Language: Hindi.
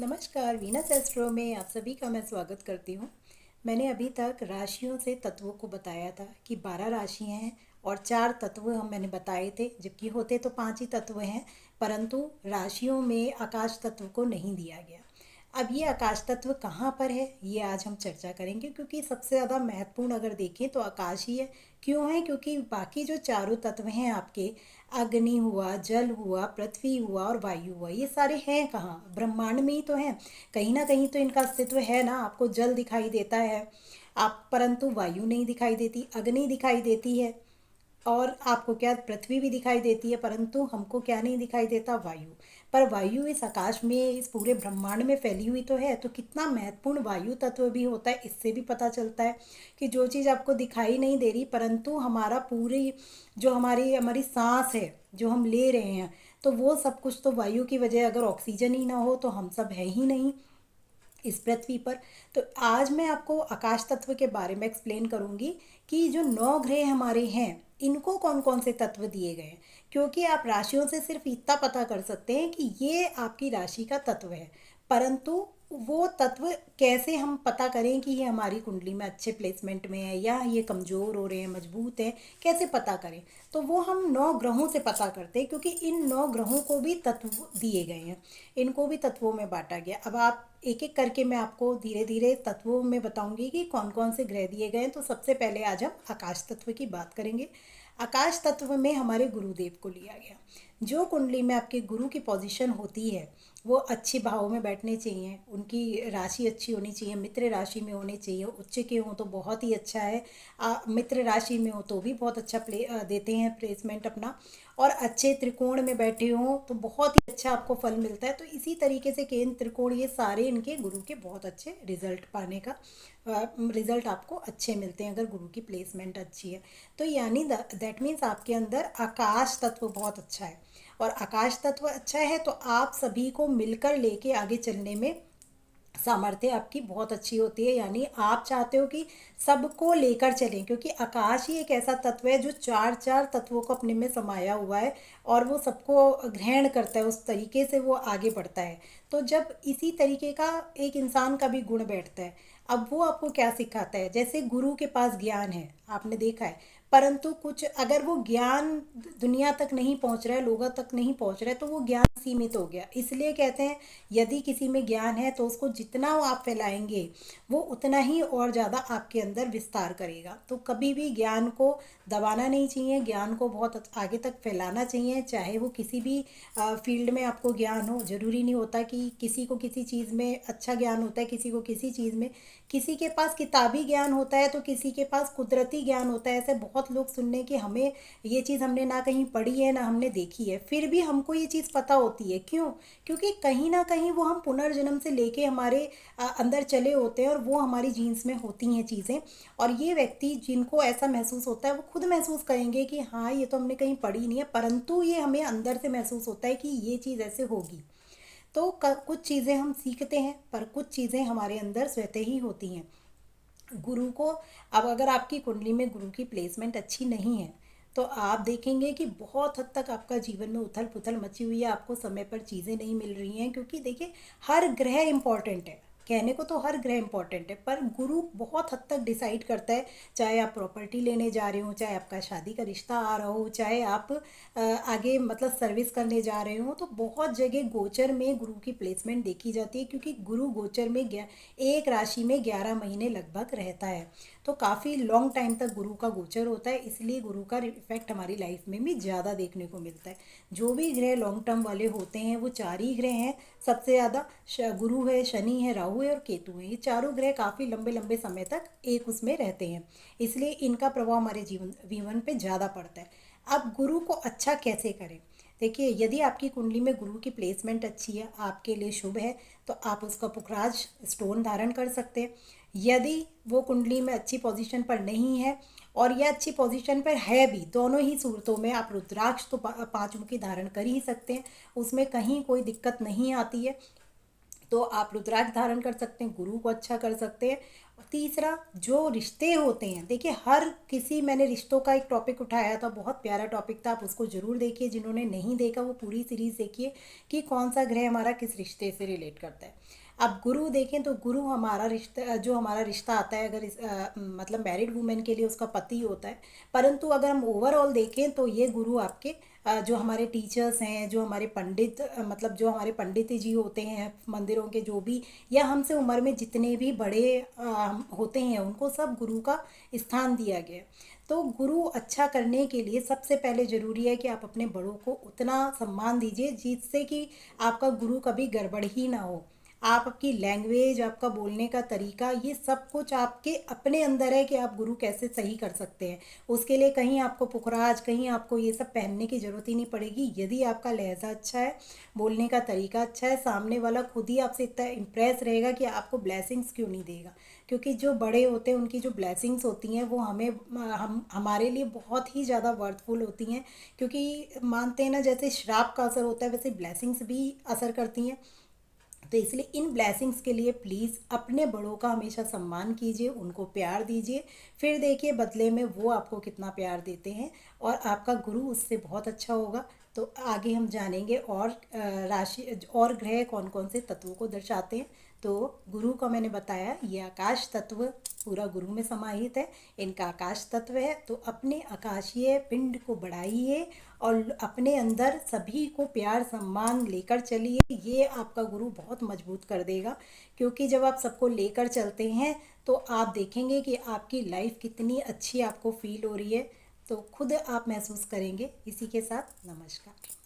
नमस्कार, वीनस एस्ट्रो में आप सभी का मैं स्वागत करती हूँ। मैंने अभी तक राशियों से तत्वों को बताया था कि 12 राशियाँ हैं और 4 तत्व मैंने बताए थे, जबकि होते तो 5 ही तत्व हैं, परंतु राशियों में आकाश तत्व को नहीं दिया गया। अब ये आकाश तत्व कहाँ पर है, ये आज हम चर्चा करेंगे, क्योंकि सबसे ज़्यादा महत्वपूर्ण अगर देखें तो आकाश ही है। क्यों है? क्योंकि बाकी जो चारों तत्व हैं आपके, अग्नि हुआ, जल हुआ, पृथ्वी हुआ और वायु हुआ, ये सारे हैं कहाँ? ब्रह्मांड में ही तो हैं। कहीं ना कहीं तो इनका अस्तित्व है ना। आपको जल दिखाई देता है, आप परंतु वायु नहीं दिखाई देती, अग्नि दिखाई देती है, और आपको क्या, पृथ्वी भी दिखाई देती है, परंतु हमको क्या नहीं दिखाई देता? वायु। पर वायु इस आकाश में, इस पूरे ब्रह्मांड में फैली हुई तो है, तो कितना महत्वपूर्ण वायु तत्व भी होता है, इससे भी पता चलता है कि जो चीज़ आपको दिखाई नहीं दे रही, परंतु हमारा पूरी जो हमारी हमारी सांस है जो हम ले रहे हैं, तो वो सब कुछ तो वायु की वजह। अगर ऑक्सीजन ही ना हो तो हम सब है ही नहीं इस पृथ्वी पर। तो आज मैं आपको आकाश तत्व के बारे में एक्सप्लेन करूंगी कि जो 9 ग्रह हमारे हैं, इनको कौन कौन से तत्व दिए गए हैं। क्योंकि आप राशियों से सिर्फ इतना पता कर सकते हैं कि ये आपकी राशि का तत्व है, परंतु वो तत्व कैसे हम पता करें कि ये हमारी कुंडली में अच्छे प्लेसमेंट में है या ये कमज़ोर हो रहे हैं, मजबूत हैं, कैसे पता करें? तो वो हम 9 ग्रहों से पता करते हैं, क्योंकि इन 9 ग्रहों को भी तत्व दिए गए हैं, इनको भी तत्वों में बांटा गया। अब आप एक एक करके मैं आपको धीरे धीरे तत्वों में बताऊंगी कि कौन कौन से ग्रह दिए गए हैं। तो सबसे पहले आज हम आकाश तत्व की बात करेंगे। आकाश तत्व में हमारे गुरुदेव को लिया गया। जो कुंडली में आपके गुरु की पोजीशन होती है, वो अच्छे भाव में बैठने चाहिए, उनकी राशि अच्छी होनी चाहिए, मित्र राशि में होने चाहिए। उच्च के हों तो बहुत ही अच्छा है, मित्र राशि में हो तो भी बहुत अच्छा देते हैं प्लेसमेंट अपना, और अच्छे त्रिकोण में बैठे हों तो बहुत ही अच्छा आपको फल मिलता है। तो इसी तरीके से केंद्र, त्रिकोण, ये सारे इनके गुरु के बहुत अच्छे रिजल्ट पाने का रिजल्ट आपको अच्छे मिलते हैं अगर गुरु की प्लेसमेंट अच्छी है। तो यानी दैट मीन्स आपके अंदर आकाश तत्व बहुत अच्छा है, और आकाश तत्व अच्छा है तो आप सभी को मिलकर लेके आगे चलने में सामर्थ्य आपकी बहुत अच्छी होती है। यानी आप चाहते हो कि सबको लेकर चलें, क्योंकि आकाश ही एक ऐसा तत्व है जो चार चार तत्वों को अपने में समाया हुआ है, और वो सबको ग्रहण करता है, उस तरीके से वो आगे बढ़ता है। तो जब इसी तरीके का एक इंसान का भी गुण बैठता है, अब वो आपको क्या सिखाता है? जैसे गुरु के पास ज्ञान है, आपने देखा है, परंतु कुछ अगर वो ज्ञान दुनिया तक नहीं पहुंच रहा है, लोगों तक नहीं पहुंच रहा है, तो वो ज्ञान सीमित हो गया। इसलिए कहते हैं यदि किसी में ज्ञान है तो उसको जितना वो आप फैलाएंगे, वो उतना ही और ज़्यादा आपके अंदर विस्तार करेगा। तो कभी भी ज्ञान को दबाना नहीं चाहिए, ज्ञान को बहुत आगे तक फैलाना चाहिए। चाहे वो किसी भी फील्ड में आपको ज्ञान हो, जरूरी नहीं होता कि किसी को किसी चीज़ में अच्छा ज्ञान होता है, किसी को किसी चीज़ में, किसी के पास किताबी ज्ञान होता है तो किसी के पास कुदरती ज्ञान होता है। ऐसे बहुत लोग सुनने कि हमें ये चीज़ हमने ना कहीं पढ़ी है ना हमने देखी है, फिर भी हमको ये चीज़ पता होती है। क्यों? क्योंकि कहीं ना कहीं वो हम पुनर्जन्म से लेके हमारे अंदर चले होते हैं, और वो हमारी जीन्स में होती हैं चीज़ें। और ये व्यक्ति जिनको ऐसा महसूस होता है, वो खुद महसूस करेंगे कि हाँ, ये तो हमने कहीं पढ़ी नहीं है, परंतु ये हमें अंदर से महसूस होता है कि ये चीज़ ऐसे होगी। तो कुछ चीज़ें हम सीखते हैं, पर कुछ चीज़ें हमारे अंदर स्वतः ही होती हैं। गुरु को, अब अगर आपकी कुंडली में गुरु की प्लेसमेंट अच्छी नहीं है, तो आप देखेंगे कि बहुत हद तक आपका जीवन में उथल पुथल मची हुई है, आपको समय पर चीज़ें नहीं मिल रही हैं। क्योंकि देखिए, हर ग्रह इंपॉर्टेंट है, कहने को तो हर ग्रह इंपॉर्टेंट है, पर गुरु बहुत हद तक डिसाइड करता है। चाहे आप प्रॉपर्टी लेने जा रहे हो, चाहे आपका शादी का रिश्ता आ रहा हो, चाहे आप आगे मतलब सर्विस करने जा रहे हो, तो बहुत जगह गोचर में गुरु की प्लेसमेंट देखी जाती है। क्योंकि गुरु गोचर में एक राशि में 11 महीने लगभग रहता है, तो काफ़ी लॉन्ग टाइम तक गुरु का गोचर होता है, इसलिए गुरु का इफेक्ट हमारी लाइफ में भी ज़्यादा देखने को मिलता है। जो भी ग्रह लॉन्ग टर्म वाले होते हैं वो 4 ही ग्रह हैं सबसे ज़्यादा, गुरु है, शनि है, राहु है और केतु है। ये चारों ग्रह काफ़ी लंबे लंबे समय तक एक उसमें रहते हैं, इसलिए इनका प्रभाव हमारे जीवन पे ज़्यादा पड़ता है। अब गुरु को अच्छा कैसे करें? देखिए, यदि आपकी कुंडली में गुरु की प्लेसमेंट अच्छी है, आपके लिए शुभ है, तो आप उसका पुखराज स्टोन धारण कर सकते हैं। यदि वो कुंडली में अच्छी पोजीशन पर नहीं है, और यह अच्छी पोजीशन पर है भी, दोनों ही सूरतों में आप रुद्राक्ष तो 5 मुखी धारण कर ही सकते हैं, उसमें कहीं कोई दिक्कत नहीं आती है। तो आप रुद्राक्ष धारण कर सकते हैं, गुरु को अच्छा कर सकते हैं। तीसरा, जो रिश्ते होते हैं, देखिए हर किसी, मैंने रिश्तों का एक टॉपिक उठाया था, बहुत प्यारा टॉपिक था, आप उसको ज़रूर देखिए। जिन्होंने नहीं देखा वो पूरी सीरीज़ देखिए कि कौन सा ग्रह हमारा किस रिश्ते से रिलेट करता है। अब गुरु देखें तो गुरु हमारा रिश्ता, जो हमारा रिश्ता आता है, अगर मतलब मैरिड वुमेन के लिए उसका पति होता है। परंतु अगर हम ओवरऑल देखें तो ये गुरु आपके जो हमारे टीचर्स हैं, जो हमारे पंडित, मतलब जो हमारे पंडित जी होते हैं मंदिरों के, जो भी, या हमसे उम्र में जितने भी बड़े होते हैं, उनको सब गुरु का स्थान दिया गया है। तो गुरु अच्छा करने के लिए सबसे पहले ज़रूरी है कि आप अपने बड़ों को उतना सम्मान दीजिए जिससे कि आपका गुरु कभी गड़बड़ ही ना हो। आपकी लैंग्वेज, आपका बोलने का तरीका, ये सब कुछ आपके अपने अंदर है कि आप गुरु कैसे सही कर सकते हैं। उसके लिए कहीं आपको पुखराज, कहीं आपको ये सब पहनने की ज़रूरत ही नहीं पड़ेगी। यदि आपका लहजा अच्छा है, बोलने का तरीका अच्छा है, सामने वाला खुद ही आपसे इतना इम्प्रेस रहेगा कि आपको ब्लेसिंग्स क्यों नहीं देगा। क्योंकि जो बड़े होते हैं उनकी जो ब्लेसिंग्स होती हैं वो हमें, हम हमारे लिए बहुत ही ज़्यादा वर्थफुल होती हैं। क्योंकि मानते हैं ना, जैसे श्राप का असर होता है वैसे ब्लेसिंग्स भी असर करती हैं। तो इसलिए इन ब्लेसिंग्स के लिए प्लीज़ अपने बड़ों का हमेशा सम्मान कीजिए, उनको प्यार दीजिए। फिर देखिए बदले में वो आपको कितना प्यार देते हैं, और आपका गुरु उससे बहुत अच्छा होगा। तो आगे हम जानेंगे और राशि और ग्रह कौन कौन से तत्वों को दर्शाते हैं। तो गुरु का मैंने बताया, ये आकाश तत्व पूरा गुरु में समाहित है, इनका आकाश तत्व है। तो अपने आकाशीय पिंड को बढ़ाइए और अपने अंदर सभी को प्यार सम्मान लेकर चलिए। ये आपका गुरु बहुत मजबूत कर देगा। क्योंकि जब आप सबको लेकर चलते हैं तो आप देखेंगे कि आपकी लाइफ कितनी अच्छी आपको फील हो रही है, तो खुद आप महसूस करेंगे। इसी के साथ नमस्कार।